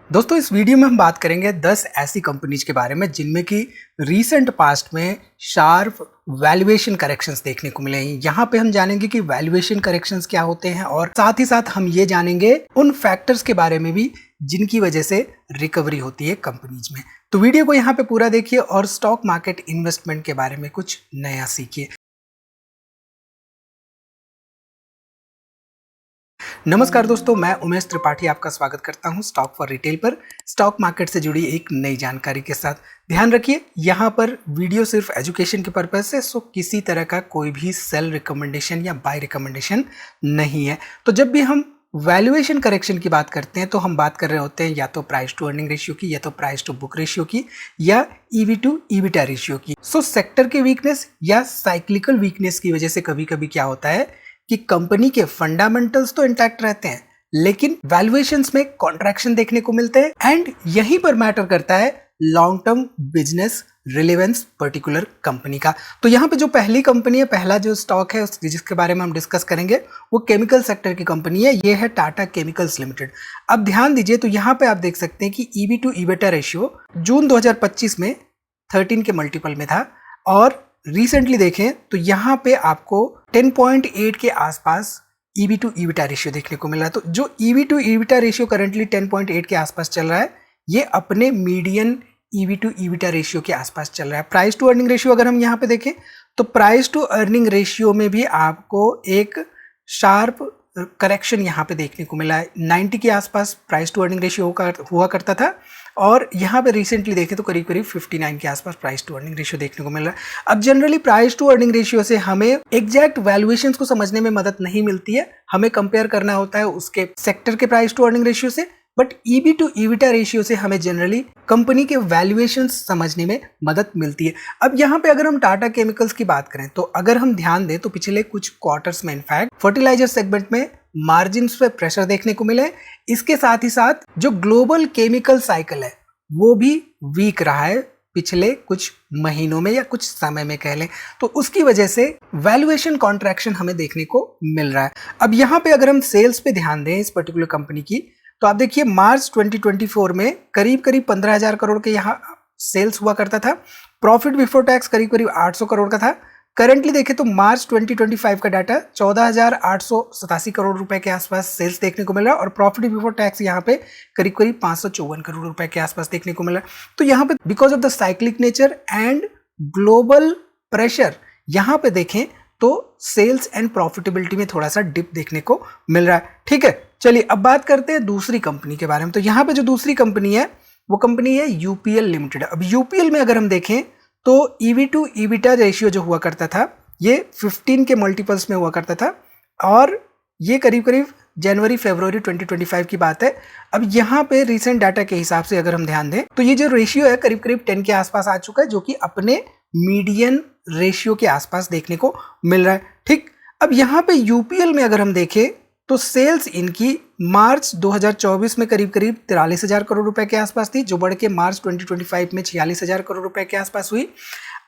दोस्तों इस वीडियो में हम बात करेंगे 10 ऐसी कंपनीज के बारे में जिनमें की रीसेंट पास्ट में शार्प वैल्यूएशन करेक्शंस देखने को मिले हैं। यहाँ पे हम जानेंगे कि वैल्यूएशन करेक्शंस क्या होते हैं और साथ ही साथ हम ये जानेंगे उन फैक्टर्स के बारे में भी जिनकी वजह से रिकवरी होती है कंपनीज में। तो वीडियो को यहाँ पे पूरा देखिए और स्टॉक मार्केट इन्वेस्टमेंट के बारे में कुछ नया सीखिए। नमस्कार दोस्तों, मैं उमेश त्रिपाठी आपका स्वागत करता हूं स्टॉक फॉर रिटेल पर स्टॉक मार्केट से जुड़ी एक नई जानकारी के साथ। ध्यान रखिए यहां पर वीडियो सिर्फ एजुकेशन के पर्पज से, सो किसी तरह का कोई भी सेल रिकमेंडेशन या बाय रिकमेंडेशन नहीं है। तो जब भी हम वैल्यूएशन करेक्शन की बात करते हैं तो हम बात कर रहे होते हैं या तो प्राइस टू अर्निंग रेशियो की, या तो प्राइस टू बुक रेशियो की, या ईवी टू ईबिटा रेशियो की। सो सेक्टर के वीकनेस या साइक्लिकल वीकनेस की वजह से कभी कभी क्या होता है कि कंपनी के फंडामेंटल्स तो इंटैक्ट रहते हैं लेकिन वैल्यूएशंस में कॉन्ट्रैक्शन देखने को मिलते हैं। एंड यहीं पर मैटर करता है long term business relevance particular company का। तो यहाँ पे जो पहली कंपनी है, पहला जो स्टॉक है जिसके बारे में हम डिस्कस करेंगे वो केमिकल सेक्टर की कंपनी है। ये है टाटा केमिकल्स लिमिटेड। अब ध्यान दीजिए तो यहाँ पे आप देख सकते हैं कि ईवी टू ईबिटा रेशियो जून 2025 में 13 के मल्टीपल में था और रिसेंटली देखें तो यहाँ पे आपको 10.8 के आसपास ईवी टू ईबिटा रेशियो देखने को मिल रहा है। तो जो EV to EBITDA ratio currently 10.8 के आसपास चल रहा है, ये अपने median EV to EBITDA ratio के आसपास चल रहा है। प्राइस टू अर्निंग रेशियो अगर हम यहाँ पे देखें तो प्राइस टू अर्निंग रेशियो में भी आपको एक शार्प करेक्शन यहाँ पे देखने को मिला है। 90 के आसपास प्राइस टू अर्निंग रेशियो हुआ करता था और यहाँ पे रिसेंटली देखें तो करीब करीब 59 के आसपास प्राइस टू अर्निंग रेशियो देखने को मिल रहा है। अब generally price to earning ratio से हमें एग्जैक्ट वैल्यूएशंस को समझने में मदद नहीं मिलती है, हमें कंपेयर करना होता है उसके सेक्टर के प्राइस टू अर्निंग रेशियो से। But EV to EBITDA ratio से हमें जनरली कंपनी के वैल्यूएशंस समझने में मदद मिलती है। अब यहाँ पे अगर हम टाटा केमिकल्स की बात करें तो अगर हम ध्यान दें तो पिछले कुछ क्वार्टर्स में इनफैक्ट फर्टिलाइजर सेगमेंट में मार्जिन्स पे प्रेशर देखने को मिले। इसके साथ ही साथ जो ग्लोबल केमिकल साइकिल है वो भी वीक रहा है पिछले कुछ महीनों में या कुछ समय में कह लें, तो उसकी वजह से वैल्यूएशन कॉन्ट्रैक्शन हमें देखने को मिल रहा है। अब यहाँ पे अगर हम सेल्स पे ध्यान दें इस पर्टिकुलर कंपनी की तो आप देखिए मार्च 2024 में करीब करीब 15,000 करोड़ के यहाँ सेल्स हुआ करता था। प्रॉफिट बिफोर टैक्स करीब करीब 800 करोड़ का था। करंटली देखें तो मार्च 2025 का डाटा 14,887 करोड़ रुपए के आसपास सेल्स देखने को मिल रहा है और प्रॉफिट बिफोर टैक्स यहाँ पे करीब करीब 554 करोड़ रुपए के आसपास देखने को मिल रहा है। तो यहाँ पे because of the cyclic nature and global pressure यहाँ पे देखें तो सेल्स एंड प्रॉफिटेबिलिटी में थोड़ा सा डिप देखने को मिल रहा है। ठीक है, चलिए अब बात करते हैं दूसरी कंपनी के बारे में। तो यहाँ पे जो दूसरी कंपनी है वो कंपनी है यूपीएल लिमिटेड। अब यूपीएल में अगर हम देखें तो ईवी टू ईबिटा रेशियो जो हुआ करता था ये 15 के मल्टीपल्स में हुआ करता था और ये करीब करीब जनवरी फरवरी 2025 की बात है। अब यहाँ पे रिसेंट डाटा के हिसाब से अगर हम ध्यान दें तो ये जो रेशियो है करीब करीब 10 के आसपास आ चुका है, जो कि अपने मीडियन रेशियो के आसपास देखने को मिल रहा है। ठीक, अब यहाँ पे यूपीएल में अगर हम देखें तो सेल्स इनकी मार्च 2024 में करीब करीब 43,000 करोड़ रुपए के आसपास थी, जो बढ़ के मार्च 2025 में 46,000 करोड़ रुपए के आसपास हुई।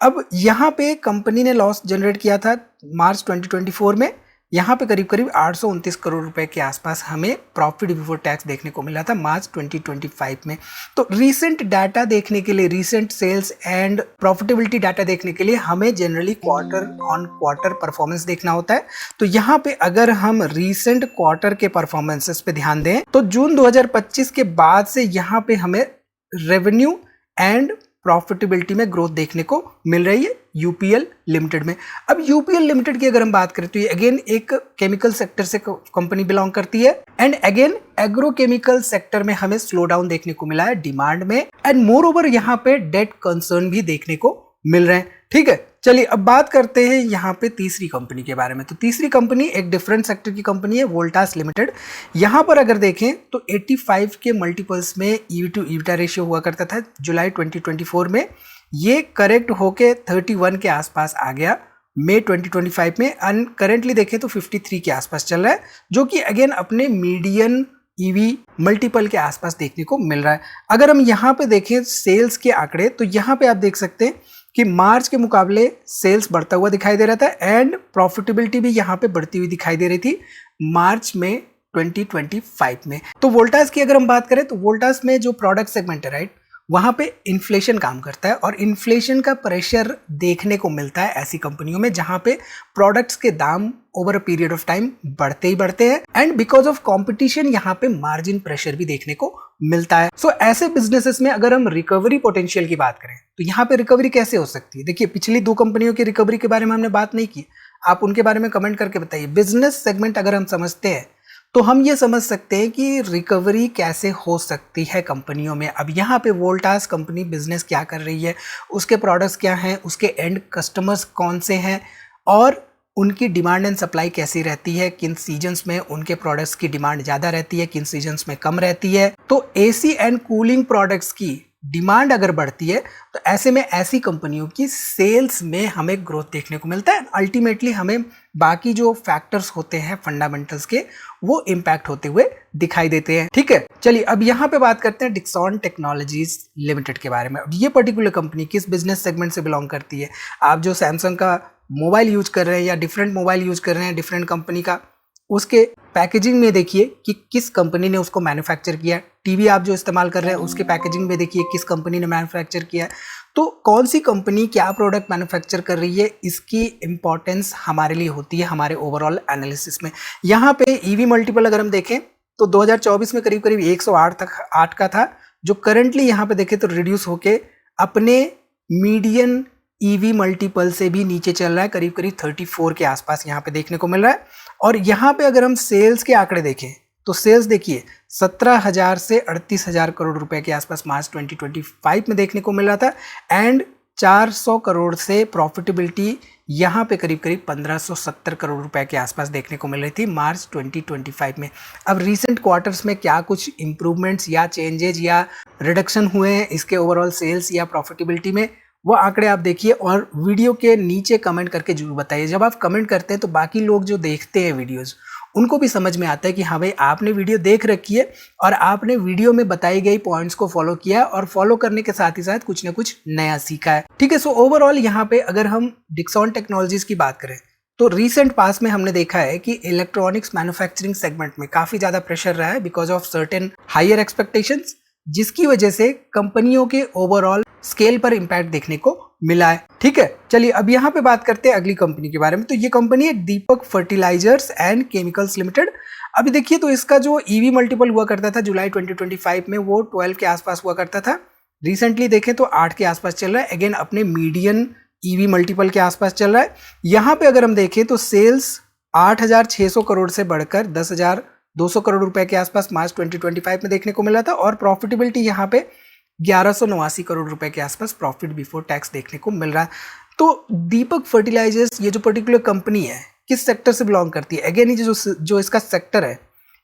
अब यहाँ पे कंपनी ने लॉस जनरेट किया था मार्च 2024 में, यहाँ पे करीब करीब 829 करोड़ रुपए के आसपास हमें प्रॉफिट बिफोर टैक्स देखने को मिला था मार्च 2025 में। तो रीसेंट डाटा देखने के लिए, recent sales and profitability data देखने के लिए हमें generally quarter on quarter performance देखना होता है। तो यहाँ पे अगर हम रीसेंट क्वार्टर के परफॉर्मेंसेस पे ध्यान दें तो जून 2025 के बाद से यहाँ पे हमें रेवेन्यू एंड प्रॉफिटेबिलिटी में ग्रोथ देखने को मिल रही है यूपीएल लिमिटेड में। अब यूपीएल लिमिटेड की अगर हम बात करें तो ये अगेन एक केमिकल सेक्टर से कंपनी बिलोंग करती है एंड अगेन एग्रोकेमिकल सेक्टर में हमें स्लो डाउन देखने को मिला है डिमांड में एंड मोर ओवर यहाँ पे डेट कंसर्न भी देखने को मिल रहे हैं। ठीक है, चलिए अब बात करते हैं यहाँ पे तीसरी कंपनी के बारे में। तो तीसरी कंपनी एक डिफरेंट सेक्टर की कंपनी है, वोल्टास लिमिटेड। यहाँ पर अगर देखें तो 85 के मल्टीपल्स में ईवी टू ईबिटा रेशियो हुआ करता था जुलाई 2024 में, ये करेक्ट होके 31 के आसपास आ गया मई 2025 में एंड करेंटली देखें तो 53 के आसपास चल रहा है, जो कि अगेन अपने मीडियन ईवी मल्टीपल के आसपास देखने को मिल रहा है। अगर हम यहाँ पे देखें सेल्स के आंकड़े तो यहाँ पे आप देख सकते हैं कि मार्च के मुकाबले सेल्स बढ़ता हुआ दिखाई दे रहा था एंड प्रॉफिटेबिलिटी भी यहाँ पे बढ़ती हुई दिखाई दे रही थी। मार्च में 2025 में। तो वोल्टास की अगर हम बात करें तो वोल्टास में जो प्रोडक्ट सेगमेंट है राइट, वहां पे इन्फ्लेशन काम करता है और इन्फ्लेशन का प्रेशर देखने को मिलता है ऐसी कंपनियों में जहां पे प्रोडक्ट्स के दाम over a period of time बढ़ते ही बढ़ते हैं एंड बिकॉज ऑफ कंपटीशन यहाँ पे मार्जिन प्रेशर भी देखने को मिलता है। सो ऐसे बिजनेसेस में अगर हम रिकवरी पोटेंशियल की बात करें तो यहाँ पे रिकवरी कैसे हो सकती है। देखिए पिछली 2 कंपनियों की रिकवरी के बारे में हमने बात नहीं की, आप उनके बारे में कमेंट करके बताइए। बिजनेस सेगमेंट अगर हम समझते हैं तो हम ये समझ सकते हैं कि रिकवरी कैसे हो सकती है कंपनियों में। अब यहाँ पे वोल्टास कंपनी बिजनेस क्या कर रही है, उसके प्रोडक्ट्स क्या हैं, उसके एंड कस्टमर्स कौन से हैं और उनकी डिमांड एंड सप्लाई कैसी रहती है, किन सीजन्स में उनके प्रोडक्ट्स की डिमांड ज़्यादा रहती है, किन सीजन्स में कम रहती है। तो एसी एंड कूलिंग प्रोडक्ट्स की डिमांड अगर बढ़ती है तो ऐसे में ऐसी कंपनियों की सेल्स में हमें ग्रोथ देखने को मिलता है। अल्टीमेटली हमें बाकी जो फैक्टर्स होते हैं फंडामेंटल्स के वो इम्पैक्ट होते हुए दिखाई देते हैं। ठीक है, चलिए अब यहाँ पे बात करते हैं डिक्सॉन टेक्नोलॉजीज लिमिटेड के बारे में। अब ये पर्टिकुलर कंपनी किस बिजनेस सेगमेंट से बिलोंग करती है। आप जो सैमसंग का मोबाइल यूज कर रहे हैं या डिफरेंट मोबाइल यूज कर रहे हैं डिफरेंट कंपनी का, उसके पैकेजिंग में देखिए कि किस कंपनी ने उसको मैन्युफैक्चर किया है। टीवी आप जो इस्तेमाल कर रहे हैं उसके पैकेजिंग में देखिए किस कंपनी ने मैन्युफैक्चर किया है। तो कौन सी कंपनी क्या प्रोडक्ट मैन्युफैक्चर कर रही है, इसकी इंपॉर्टेंस हमारे लिए होती है हमारे ओवरऑल एनालिसिस में। यहाँ पे ईवी मल्टीपल अगर हम देखें तो 2024 में करीब करीब 108 का था, जो करंटली यहाँ पे देखें तो रिड्यूस होके अपने मीडियन ईवी मल्टीपल से भी नीचे चल रहा है, करीब करीब 34 के आसपास यहाँ पे देखने को मिल रहा है। और यहाँ पे अगर हम सेल्स के आंकड़े देखें तो सेल्स देखिए 17,000 से 38,000 करोड़ रुपए के आसपास मार्च 2025 में देखने को मिल रहा था एंड 400 करोड़ से प्रॉफिटेबिलिटी यहाँ पे करीब करीब 1570 करोड़ रुपए के आसपास देखने को मिल रही थी मार्च 2025 में। अब रीसेंट क्वार्टर्स में क्या कुछ इंप्रूवमेंट्स या चेंजेज या रिडक्शन हुए हैं इसके ओवरऑल सेल्स या प्रॉफिटेबिलिटी में, वो आंकड़े आप देखिए और वीडियो के नीचे कमेंट करके जरूर बताइए। जब आप कमेंट करते हैं तो बाकी लोग जो देखते हैं वीडियोस उनको भी समझ में आता है कि हाँ भाई आपने वीडियो देख रखी है और आपने वीडियो में बताई गई पॉइंट्स को फॉलो किया और फॉलो करने के साथ ही साथ कुछ ना कुछ नया सीखा है। ठीक है, सो ओवरऑल यहाँ पे अगर हम डिक्सॉन टेक्नोलॉजीज की बात करें तो रीसेंट पास में हमने देखा है कि इलेक्ट्रॉनिक्स मैन्युफैक्चरिंग सेगमेंट में काफी ज्यादा प्रेशर रहा है because of certain higher expectations, जिसकी वजह से कंपनियों के ओवरऑल स्केल पर इंपैक्ट देखने को मिला है। ठीक है, चलिए अब यहाँ पे बात करते हैं अगली कंपनी के बारे में। तो ये कंपनी है दीपक फर्टिलाइजर्स एंड केमिकल्स लिमिटेड। अभी देखिए तो इसका जो ईवी मल्टीपल हुआ करता था जुलाई 2025 में वो 12 के आसपास हुआ करता था। रिसेंटली देखें तो 8 के आसपास चल रहा है, अगेन अपने मीडियन ईवी मल्टीपल के आसपास चल रहा है। यहाँ पे अगर हम देखें तो सेल्स 8,600 करोड़ से बढ़कर 10,200 करोड़ रुपए के आसपास मार्च 2025 में देखने को मिला था और प्रॉफिटेबिलिटी यहाँ पे 1189 करोड़ रुपए के आसपास प्रॉफिट बिफोर टैक्स देखने को मिल रहा है। तो दीपक फर्टिलाइजर्स ये जो पर्टिकुलर कंपनी है किस सेक्टर से बिलोंग करती है, अगेन ये जो इसका सेक्टर है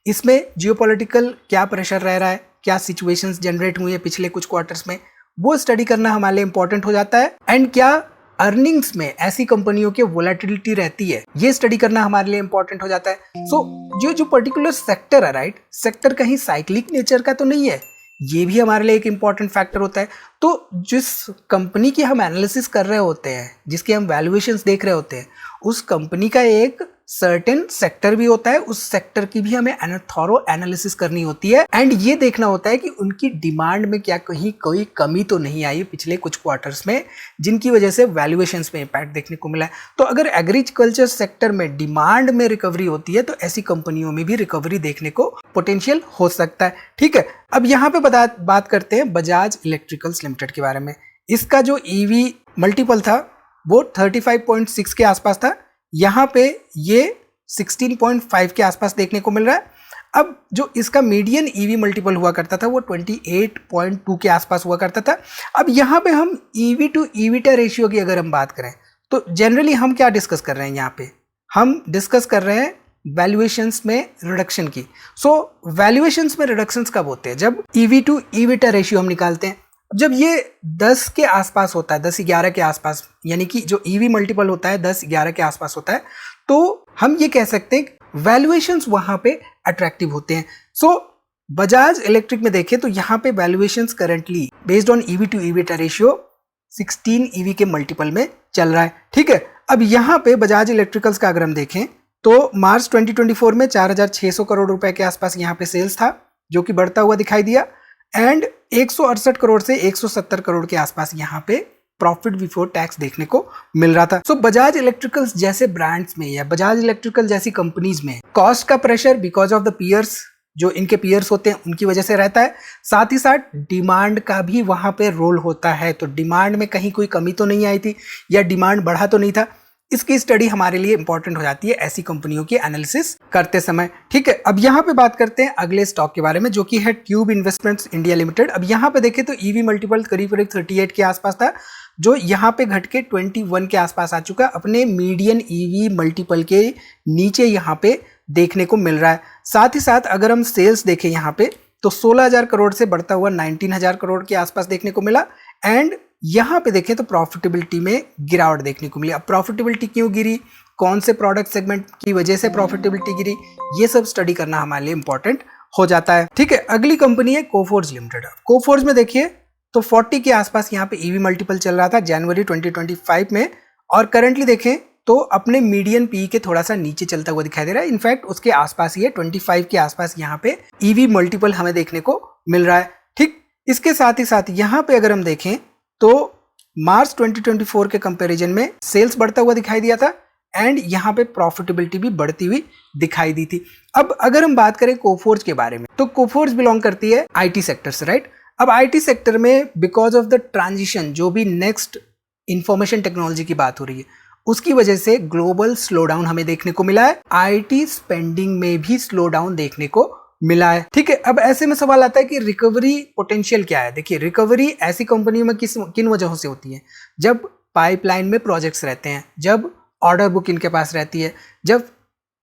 इसमें जियोपॉलिटिकल क्या प्रेशर रह रहा है, क्या सिचुएशंस जनरेट हुई है पिछले कुछ क्वार्टर्स में, वो स्टडी करना हमारे लिए इंपॉर्टेंट हो जाता है। एंड क्या अर्निंग्स में ऐसी कंपनियों की वोलेटिलिटी रहती है, ये स्टडी करना हमारे लिए इंपॉर्टेंट हो जाता है। सो जो पर्टिकुलर सेक्टर है राइट, सेक्टर कहीं साइक्लिक नेचर का तो नहीं है, ये भी हमारे लिए एक इंपॉर्टेंट फैक्टर होता है। तो जिस कंपनी की हम एनालिसिस कर रहे होते हैं, जिसके हम वैल्यूएशंस देख रहे होते हैं, उस कंपनी का एक सर्टेन सेक्टर भी होता है, उस सेक्टर की भी हमें थॉरो एनालिसिस करनी होती है एंड ये देखना होता है कि उनकी डिमांड में क्या कहीं कोई कमी तो नहीं आई पिछले कुछ क्वार्टर्स में जिनकी वजह से वैल्यूएशंस में इंपैक्ट देखने को मिला है। तो अगर एग्रीकल्चर सेक्टर में डिमांड में रिकवरी होती है तो ऐसी कंपनियों में भी रिकवरी देखने को पोटेंशियल हो सकता है। ठीक है, अब यहाँ पे बात करते हैं बजाज इलेक्ट्रिकल्स लिमिटेड के बारे में। इसका जो ईवी मल्टीपल था वो 35.6 के आसपास था, यहाँ पे ये 16.5 के आसपास देखने को मिल रहा है। अब जो इसका मीडियन ईवी मल्टीपल हुआ करता था वो 28.2 के आसपास हुआ करता था। अब यहाँ पे हम ईवी टू ईविटा रेशियो की अगर हम बात करें तो जनरली हम क्या डिस्कस कर रहे हैं, यहाँ पे हम डिस्कस कर रहे हैं वैल्यूएशंस में रिडक्शन की। सो वैल्यूएशंस में रिडक्शंस कब होते हैं, जब ईवी टू ईविटा रेशियो हम निकालते हैं। जब ये 10 के आसपास होता है, 10-11 के आसपास, यानी कि जो ईवी मल्टीपल होता है 10-11 के आसपास होता है, तो हम ये कह सकते हैं वैल्यूएशंस वहां पे अट्रैक्टिव होते हैं। सो बजाज इलेक्ट्रिक में देखें तो यहाँ पे valuations currently based on EV to EBITDA ratio 16 EV के मल्टीपल में चल रहा है। ठीक है, अब यहाँ पे बजाज इलेक्ट्रिकल्स का अगर हम देखें तो मार्च 2024 में 4,600 करोड़ रुपए के आसपास यहाँ पे सेल्स था, जो कि बढ़ता हुआ दिखाई दिया। एंड 168 करोड़ से 170 करोड़ के आसपास यहाँ पे प्रॉफिट बिफोर टैक्स देखने को मिल रहा था। सो बजाज इलेक्ट्रिकल्स जैसे ब्रांड्स में या बजाज इलेक्ट्रिकल जैसी कंपनीज में कॉस्ट का pressure because of the peers, जो इनके पीयर्स होते हैं उनकी वजह से रहता है। साथ ही साथ डिमांड का भी वहां पे रोल होता है। तो डिमांड में कहीं कोई कमी तो नहीं आई थी या डिमांड बढ़ा तो नहीं था, इसकी स्टडी हमारे लिए इंपॉर्टेंट हो जाती है ऐसी कंपनियों की एनालिसिस करते समय। ठीक है, अब यहाँ पे बात करते हैं अगले स्टॉक के बारे में, जो कि है ट्यूब इन्वेस्टमेंट्स इंडिया लिमिटेड। अब यहाँ पे देखें तो ईवी मल्टीपल करीब 38 के आसपास था, जो यहाँ पे घट के 21 के आसपास आ चुका है। अपने मीडियन ईवी मल्टीपल के नीचे यहाँ पे देखने को मिल रहा है। साथ ही साथ अगर हम सेल्स देखें यहाँ पे तो 16,000 करोड़ से बढ़ता हुआ 19,000 करोड़ के आसपास देखने को मिला। एंड यहाँ पे देखें तो प्रॉफिटेबिलिटी में गिरावट देखने को मिली। अब प्रॉफिटेबिलिटी क्यों गिरी, कौन से प्रोडक्ट सेगमेंट की वजह से प्रॉफिटेबिलिटी गिरी, ये सब स्टडी करना हमारे लिए इंपॉर्टेंट हो जाता है। ठीक है, अगली कंपनी है कोफोर्ज लिमिटेड। कोफोर्ज में देखिए तो 40 के आसपास यहाँ पे ईवी मल्टीपल चल रहा था जनवरी 2025 में, और करंटली देखें तो अपने मीडियन पी के थोड़ा सा नीचे चलता हुआ दिखाई दे रहा है। इनफैक्ट उसके आसपास ही है, 25 के आसपास यहाँ पे ईवी मल्टीपल हमें देखने को मिल रहा है। ठीक, इसके साथ ही साथ यहाँ पे अगर हम देखें तो मार्च 2024 के कंपैरिजन में सेल्स बढ़ता हुआ दिखाई दिया था एंड यहाँ पे प्रॉफिटेबिलिटी भी बढ़ती हुई दिखाई दी थी। अब अगर हम बात करें कोफोर्ज के बारे में, तो कोफोर्ज बिलोंग करती है आईटी सेक्टर से, राइट। अब आईटी सेक्टर में बिकॉज ऑफ द ट्रांजिशन, जो भी नेक्स्ट इंफॉर्मेशन टेक्नोलॉजी की बात हो रही है, उसकी वजह से ग्लोबल स्लोडाउन हमें देखने को मिला है। आईटी स्पेंडिंग में भी स्लोडाउन देखने को मिला है। ठीक है, अब ऐसे में सवाल आता है कि रिकवरी पोटेंशियल क्या है। देखिए, रिकवरी ऐसी कंपनियों में किन वजहों से होती है, जब पाइपलाइन में प्रोजेक्ट्स रहते हैं, जब ऑर्डर बुक इनके पास रहती है, जब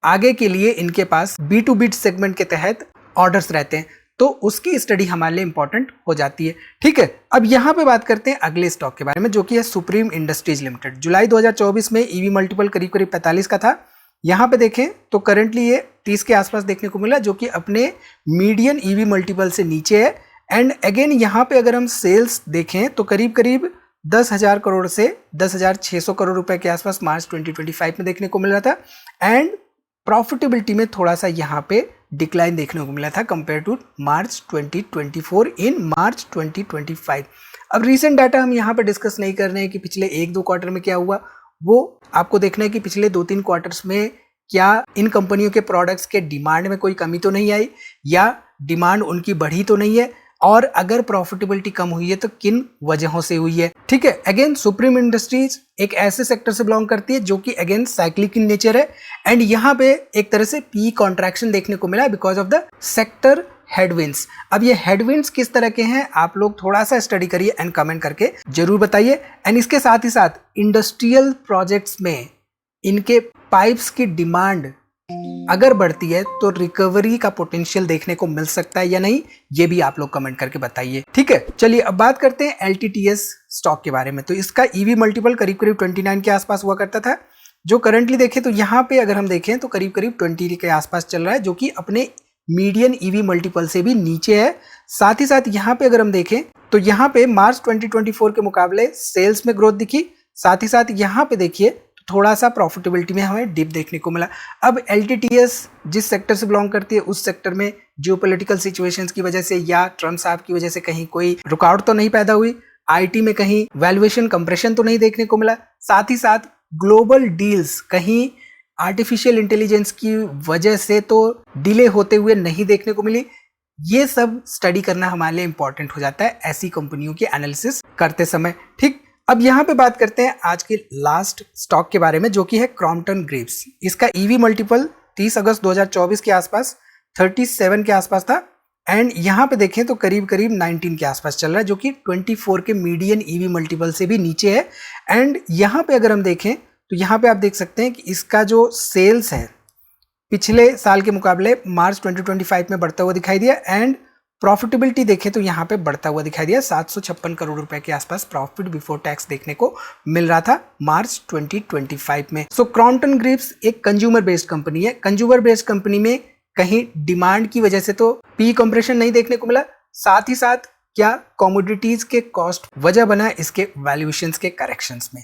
आगे के लिए इनके पास B2B सेगमेंट के तहत ऑर्डर्स रहते हैं, तो उसकी स्टडी हमारे लिए इंपॉर्टेंट हो जाती है। ठीक है, अब यहाँ पे बात करते हैं अगले स्टॉक के बारे में, जो कि है सुप्रीम इंडस्ट्रीज लिमिटेड। जुलाई 2024 में ईवी मल्टीपल करीब 45 का था। यहाँ पे देखें तो करंटली ये 30 के आसपास देखने को मिला, जो कि अपने मीडियन ईवी मल्टीपल से नीचे है। एंड अगेन यहाँ पे अगर हम सेल्स देखें तो करीब 10,000 करोड़ से 10,600 करोड़ रुपए के आसपास मार्च 2025 में देखने को मिल रहा था। एंड प्रॉफिटेबिलिटी में थोड़ा सा यहाँ पे डिक्लाइन देखने को मिला था कंपेयर टू मार्च 2024 इन मार्च 2025। अब रीसेंट डाटा हम यहाँ पे डिस्कस नहीं कर रहे हैं कि पिछले 1-2 क्वार्टर में क्या हुआ, वो आपको देखना है कि पिछले 2-3 क्वार्टर्स में क्या इन कंपनियों के प्रोडक्ट्स के डिमांड में कोई कमी तो नहीं आई या डिमांड उनकी बढ़ी तो नहीं है, और अगर प्रॉफिटेबिलिटी कम हुई है तो किन वजहों से हुई है। ठीक है, अगेन सुप्रीम इंडस्ट्रीज एक ऐसे सेक्टर से बिलोंग करती है जो कि अगेन साइक्लिक इन नेचर है। एंड यहाँ पे एक तरह से पी कॉन्ट्रैक्शन देखने को मिला because of the sector headwinds. अब ये हेडविंड्स किस तरह के हैं, आप लोग थोड़ा सा स्टडी करिए एंड कमेंट करके जरूर बताइए। एंड इसके साथ ही साथ इंडस्ट्रियल प्रोजेक्ट्स में इनके पाइप्स की डिमांड अगर बढ़ती है तो रिकवरी का पोटेंशियल देखने को मिल सकता है या नहीं, ये भी आप लोग कमेंट करके बताइए। ठीक है, चलिए अब बात करते हैं LTTS स्टॉक के बारे में। तो इसका ईवी मल्टीपल करीब 29 के आसपास हुआ करता था, जो करंटली देखें तो यहाँ पे अगर हम देखें तो करीब 20 के आसपास चल रहा है, जो कि अपने मीडियन ईवी मल्टीपल से भी नीचे है। साथ ही साथ यहाँ पे अगर हम देखें तो यहाँ पे मार्च 2024 के मुकाबले सेल्स में ग्रोथ दिखी। साथ ही साथ यहाँ पे देखिए थोड़ा सा प्रॉफिटेबिलिटी में हमें डिप देखने को मिला। अब LTTS जिस सेक्टर से बिलोंग करती है उस सेक्टर में जियोपॉलिटिकल सिचुएशंस की वजह से या ट्रम्प साहब की वजह से कहीं कोई रुकावट तो नहीं पैदा हुई, आईटी में कहीं वैल्यूएशन कंप्रेशन तो नहीं देखने को मिला। साथ ही साथ ग्लोबल डील्स कहीं आर्टिफिशियल इंटेलिजेंस की वजह से तो डिले होते हुए नहीं देखने को मिली। ये सब स्टडी करना हमारे लिए इंपॉर्टेंट हो जाता है ऐसी कंपनियों की एनालिसिस करते समय। ठीक, अब यहाँ पे बात करते हैं आज के लास्ट स्टॉक के बारे में, जो कि है क्रॉम्पटन ग्रीव्स। इसका ईवी मल्टीपल 30 अगस्त 2024 के आसपास 37 के आसपास था। एंड यहाँ पे देखें तो करीब 19 के आसपास चल रहा है, जो कि 24 के मीडियन ईवी मल्टीपल से भी नीचे है। एंड यहाँ पे अगर हम देखें तो यहाँ पे आप देख सकते हैं कि इसका जो सेल्स है पिछले साल के मुकाबले मार्च 2025 में बढ़ता हुआ दिखाई दिया। एंड प्रॉफिटेबिलिटी देखें तो यहाँ पे बढ़ता हुआ दिखाई दिया, 756 करोड़ रुपए के आसपास प्रॉफिट बिफोर टैक्स देखने को मिल रहा था मार्च 2025 में। सो क्रॉम्पटन ग्रीव्स एक कंज्यूमर बेस्ड कंपनी है। कंज्यूमर बेस्ड कंपनी में कहीं डिमांड की वजह से तो पी कंप्रेशन नहीं देखने को मिला, साथ ही साथ क्या कमोडिटीज के कॉस्ट वजह बना इसके वैल्यूएशंस के करेक्शंस में।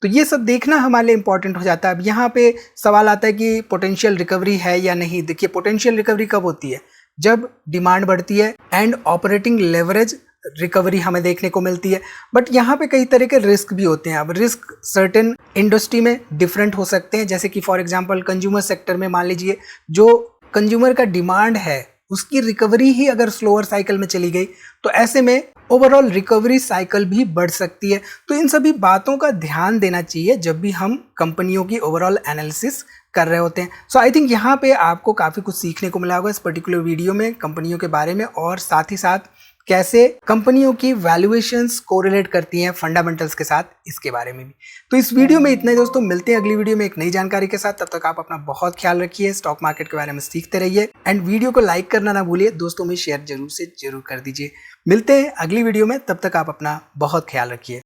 तो ये सब देखना हमारे लिए इंपॉर्टेंट हो जाता है। अब यहाँ पे सवाल आता है कि पोटेंशियल रिकवरी है या नहीं। देखिए, पोटेंशियल रिकवरी कब होती है? जब डिमांड बढ़ती है एंड ऑपरेटिंग लेवरेज रिकवरी हमें देखने को मिलती है। बट यहाँ पे कई तरह के रिस्क भी होते हैं। अब रिस्क सर्टेन इंडस्ट्री में डिफरेंट हो सकते हैं, जैसे कि फॉर एग्जांपल कंज्यूमर सेक्टर में मान लीजिए जो कंज्यूमर का डिमांड है उसकी रिकवरी ही अगर स्लोअर साइकिल में चली गई तो ऐसे में ओवरऑल रिकवरी साइकिल भी बढ़ सकती है। तो इन सभी बातों का ध्यान देना चाहिए जब भी हम कंपनियों की ओवरऑल एनालिसिस कर रहे होते हैं। सो आई थिंक यहाँ पे आपको काफ़ी कुछ सीखने को मिला होगा इस पर्टिकुलर वीडियो में कंपनियों के बारे में, और साथ ही साथ कैसे कंपनियों की वैल्यूएशंस कोरिलेट करती हैं फंडामेंटल्स के साथ, इसके बारे में भी। तो इस वीडियो में इतना ही दोस्तों, मिलते हैं अगली वीडियो में एक नई जानकारी के साथ। तब तक आप अपना बहुत ख्याल रखिए, स्टॉक मार्केट के बारे में सीखते रहिए एंड वीडियो को लाइक करना ना भूलिए, दोस्तों में शेयर जरूर से जरूर कर दीजिए। मिलते हैं अगली वीडियो में, तब तक आप अपना बहुत ख्याल रखिए।